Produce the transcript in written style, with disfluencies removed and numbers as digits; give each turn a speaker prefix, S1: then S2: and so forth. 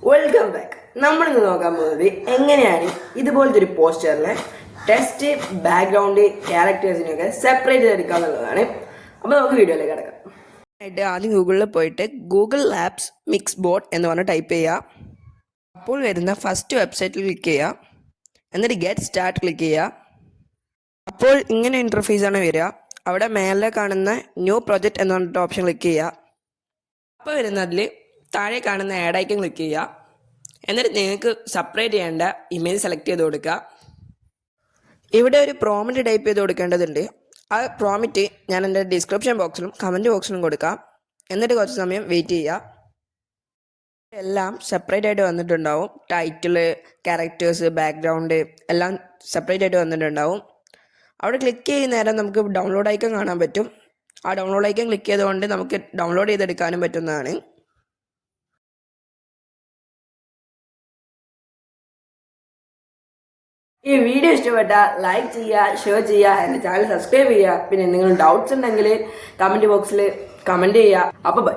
S1: Welcome back. നമ്മളിന്ന് നോക്കാൻ പോകുന്നത് എങ്ങനെയാണ് ഇതുപോലത്തെ ഒരു പോസ്റ്ററിലെ ടെക്സ്റ്റ്, ബാക്ക്ഗ്രൗണ്ട്, ക്യാരക്ടേഴ്സിനെയൊക്കെ സെപ്പറേറ്റ് ചെയ്തെടുക്കുക എന്നുള്ളതാണ്. അപ്പോൾ നമുക്ക് വീഡിയോയിലേക്ക് കിടക്കാം. ആദ്യം ഗൂഗിളിൽ പോയിട്ട് ഗൂഗിൾ ആപ്സ് മിക്സ് ബോർഡ് എന്ന് പറഞ്ഞ് ടൈപ്പ് ചെയ്യുക. അപ്പോൾ വരുന്ന ഫസ്റ്റ് വെബ്സൈറ്റിൽ ക്ലിക്ക് ചെയ്യുക. എന്നിട്ട് ഗെറ്റ് സ്റ്റാർട്ട് ക്ലിക്ക് ചെയ്യുക. അപ്പോൾ ഇങ്ങനെ ഇൻ്റർഫേസാണ് വരിക. അവിടെ മേലെ കാണുന്ന ന്യൂ പ്രൊജക്റ്റ് എന്ന് പറഞ്ഞിട്ട് ഓപ്ഷൻ ക്ലിക്ക് ചെയ്യുക. അപ്പോൾ വരുന്നതിൽ താഴെ കാണുന്ന ആഡ് ഐക്കൺ ക്ലിക്ക് ചെയ്യുക. എന്നിട്ട് നിങ്ങൾക്ക് സെപ്പറേറ്റ് ചെയ്യേണ്ട ഇമേജ് സെലക്ട് ചെയ്ത് കൊടുക്കുക. ഇവിടെ ഒരു പ്രോമിറ്റ് ടൈപ്പ് ചെയ്ത് കൊടുക്കേണ്ടതുണ്ട്. ആ പ്രോമിറ്റ് ഞാൻ എൻ്റെ ഡിസ്ക്രിപ്ഷൻ ബോക്സിലും കമൻറ്റ് ബോക്സിലും കൊടുക്കാം. എന്നിട്ട് കുറച്ച് സമയം വെയിറ്റ് ചെയ്യുക. എല്ലാം സെപ്പറേറ്റ് ആയിട്ട് വന്നിട്ടുണ്ടാവും. ടൈറ്റില്, ക്യാരക്ടേഴ്സ്, ബാക്ക്ഗ്രൗണ്ട് എല്ലാം സെപ്പറേറ്റ് ആയിട്ട് വന്നിട്ടുണ്ടാവും. അവിടെ ക്ലിക്ക് ചെയ്യുന്ന നേരം നമുക്ക് ഡൗൺലോഡ് ഐക്കൺ കാണാൻ പറ്റും. ആ ഡൗൺലോഡ് ഐക്കൺ ക്ലിക്ക് ചെയ്തുകൊണ്ട് നമുക്ക് ഡൗൺലോഡ് ചെയ്തെടുക്കാനും പറ്റുന്നതാണ്. ഈ വീഡിയോ ഇഷ്ടപ്പെട്ടാൽ ലൈക്ക് ചെയ്യുക, ഷെയർ ചെയ്യുക, എൻ്റെ ചാനൽ സബ്സ്ക്രൈബ് ചെയ്യുക. പിന്നെ എന്തെങ്കിലും ഡൗട്ട്സ് ഉണ്ടെങ്കിൽ കമൻറ്റ് ബോക്സിൽ കമൻറ്റ് ചെയ്യുക. അപ്പോൾ ബൈ.